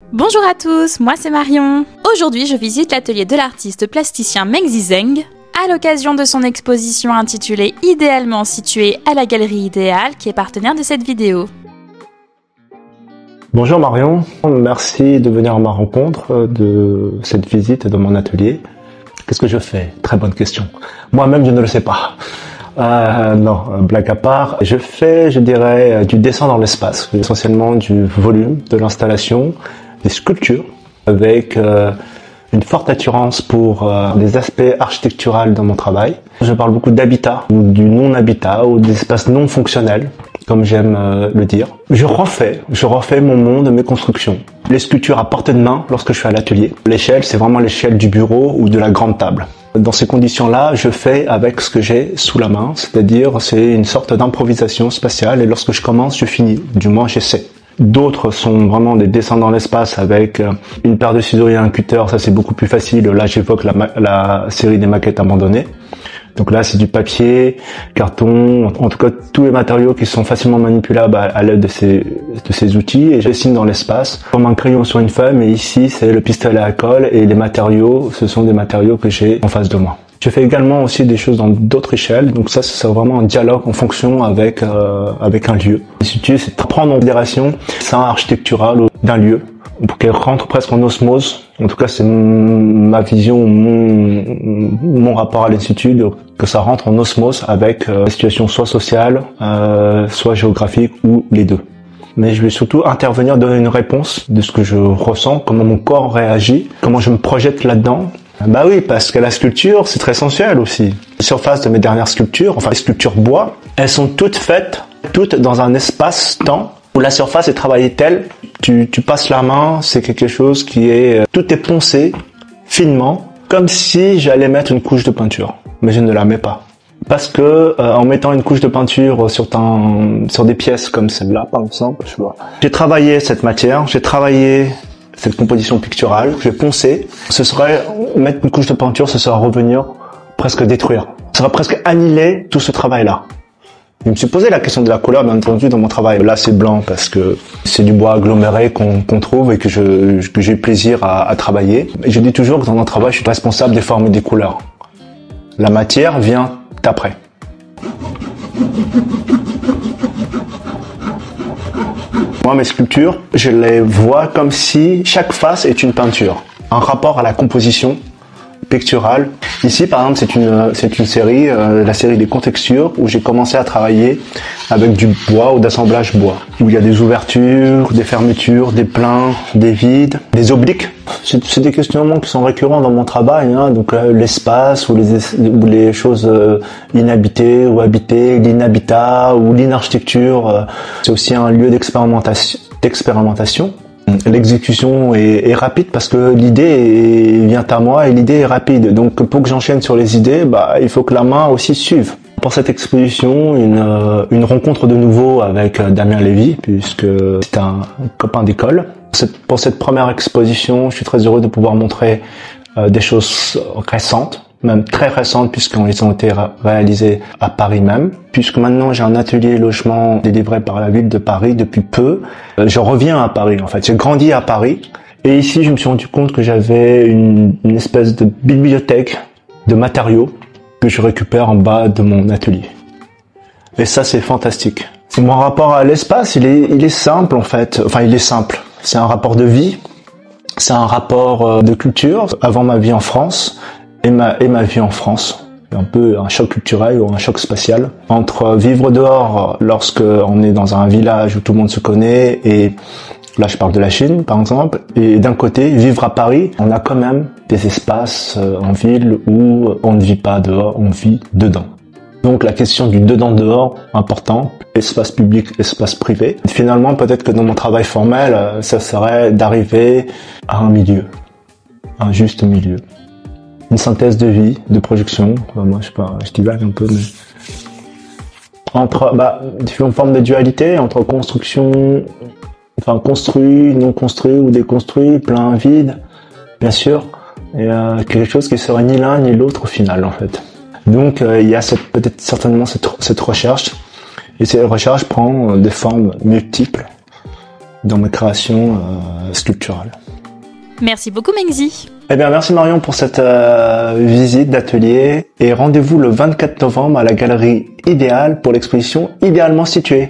Bonjour à tous, moi c'est Marion. Aujourd'hui, je visite l'atelier de l'artiste plasticien Meng Zizeng à l'occasion de son exposition intitulée Idéalement située à la Galerie Idéale qui est partenaire de cette vidéo. Bonjour Marion, merci de venir à ma rencontre, de cette visite de mon atelier. Qu'est-ce que je fais? Très bonne question. Moi-même, je ne le sais pas. Non, blague à part, je fais, je dirais, du dessin dans l'espace, essentiellement du volume, de l'installation, des sculptures, avec une forte attirance pour des aspects architecturaux dans mon travail. Je parle beaucoup d'habitat, ou du non-habitat, ou des espaces non fonctionnels, comme j'aime le dire. Je refais mon monde, mes constructions. Les sculptures à portée de main lorsque je suis à l'atelier. L'échelle, c'est vraiment l'échelle du bureau ou de la grande table. Dans ces conditions-là, je fais avec ce que j'ai sous la main, c'est-à-dire c'est une sorte d'improvisation spatiale et lorsque je commence, je finis, du moins j'essaie. D'autres sont vraiment des dessins dans l'espace avec une paire de ciseaux et un cutter, ça c'est beaucoup plus facile. Là j'évoque la série des maquettes abandonnées. Donc là c'est du papier, carton, en tout cas tous les matériaux qui sont facilement manipulables à l'aide de ces outils et je dessine dans l'espace comme un crayon sur une feuille, mais ici c'est le pistolet à colle et les matériaux, ce sont des matériaux que j'ai en face de moi. Je fais également aussi des choses dans d'autres échelles, donc ça c'est vraiment un dialogue en fonction avec un lieu. L'idée c'est de prendre en considération ça architectural d'un lieu pour qu'elle rentre presque en osmose. En tout cas c'est ma vision, mon rapport à l'institut, que ça rentre en osmose avec la situation soit sociale, soit géographique ou les deux. Mais je vais surtout intervenir, donner une réponse de ce que je ressens, comment mon corps réagit, comment je me projette là-dedans. Bah oui, parce que la sculpture, c'est très sensuel aussi. Les surfaces de mes dernières sculptures, enfin les sculptures bois, elles sont toutes faites, toutes dans un espace-temps où la surface est travaillée telle, tu passes la main, c'est quelque chose qui est... Tout est poncé, finement, comme si j'allais mettre une couche de peinture. Mais je ne la mets pas. Parce que en mettant une couche de peinture sur des pièces comme celle-là, par exemple, j'ai travaillé cette matière, j'ai travaillé cette composition picturale, je vais poncer, ce serait mettre une couche de peinture, ce serait revenir presque détruire. Ce serait presque annihiler tout ce travail-là. Je me suis posé la question de la couleur, bien entendu, dans mon travail. Là, c'est blanc parce que c'est du bois aggloméré qu'on trouve et que j'ai plaisir à travailler. Et je dis toujours que dans mon travail, je suis responsable des formes et des couleurs. La matière vient après. Moi, mes sculptures, je les vois comme si chaque face est une peinture. Un rapport à la composition picturale. Ici, par exemple, c'est une série, la série des contextures, où j'ai commencé à travailler avec du bois ou d'assemblage bois. Où il y a des ouvertures, des fermetures, des pleins, des vides, des obliques. C'est des questionnements qui sont récurrents dans mon travail, hein. Donc l'espace ou les choses inhabitées ou habitées, l'inhabitat ou l'inarchitecture. C'est aussi un lieu d'expérimentation. L'exécution est rapide parce que l'idée vient à moi et l'idée est rapide. Donc pour que j'enchaîne sur les idées, il faut que la main aussi suive. Pour cette exposition, une rencontre de nouveau avec Damien Lévy, puisque c'est un copain d'école. Pour cette première exposition, je suis très heureux de pouvoir montrer des choses récentes, même très récentes puisqu'elles ont été réalisées à Paris même. Puisque maintenant j'ai un atelier logement délivré par la ville de Paris depuis peu, je reviens à Paris en fait. J'ai grandi à Paris et ici je me suis rendu compte que j'avais une espèce de bibliothèque de matériaux que je récupère en bas de mon atelier. Et ça c'est fantastique. Mon rapport à l'espace, il est simple en fait. Enfin il est simple. C'est un rapport de vie, c'est un rapport de culture. Avant ma vie en France et ma vie en France. Un peu un choc culturel ou un choc spatial. Entre vivre dehors lorsque on est dans un village où tout le monde se connaît et là je parle de la Chine par exemple, et d'un côté vivre à Paris, on a quand même des espaces en ville où on ne vit pas dehors, on vit dedans. Donc la question du dedans-dehors, important, espace public, espace privé. Finalement peut-être que dans mon travail formel, ça serait d'arriver à un milieu, un juste milieu. Une synthèse de vie, de projection. Moi, je divague un peu, mais entre différentes formes de dualité, entre construction, enfin construit, non construit ou déconstruit, plein, vide, bien sûr, et quelque chose qui serait ni l'un ni l'autre au final, en fait. Donc, il y a peut-être certainement cette recherche, et cette recherche prend des formes multiples. dans mes créations sculpturales. Merci beaucoup Mengzi. Eh bien, merci Marion pour cette visite d'atelier et rendez-vous le 24 novembre à la Galerie Idéale pour l'exposition Idéalement située.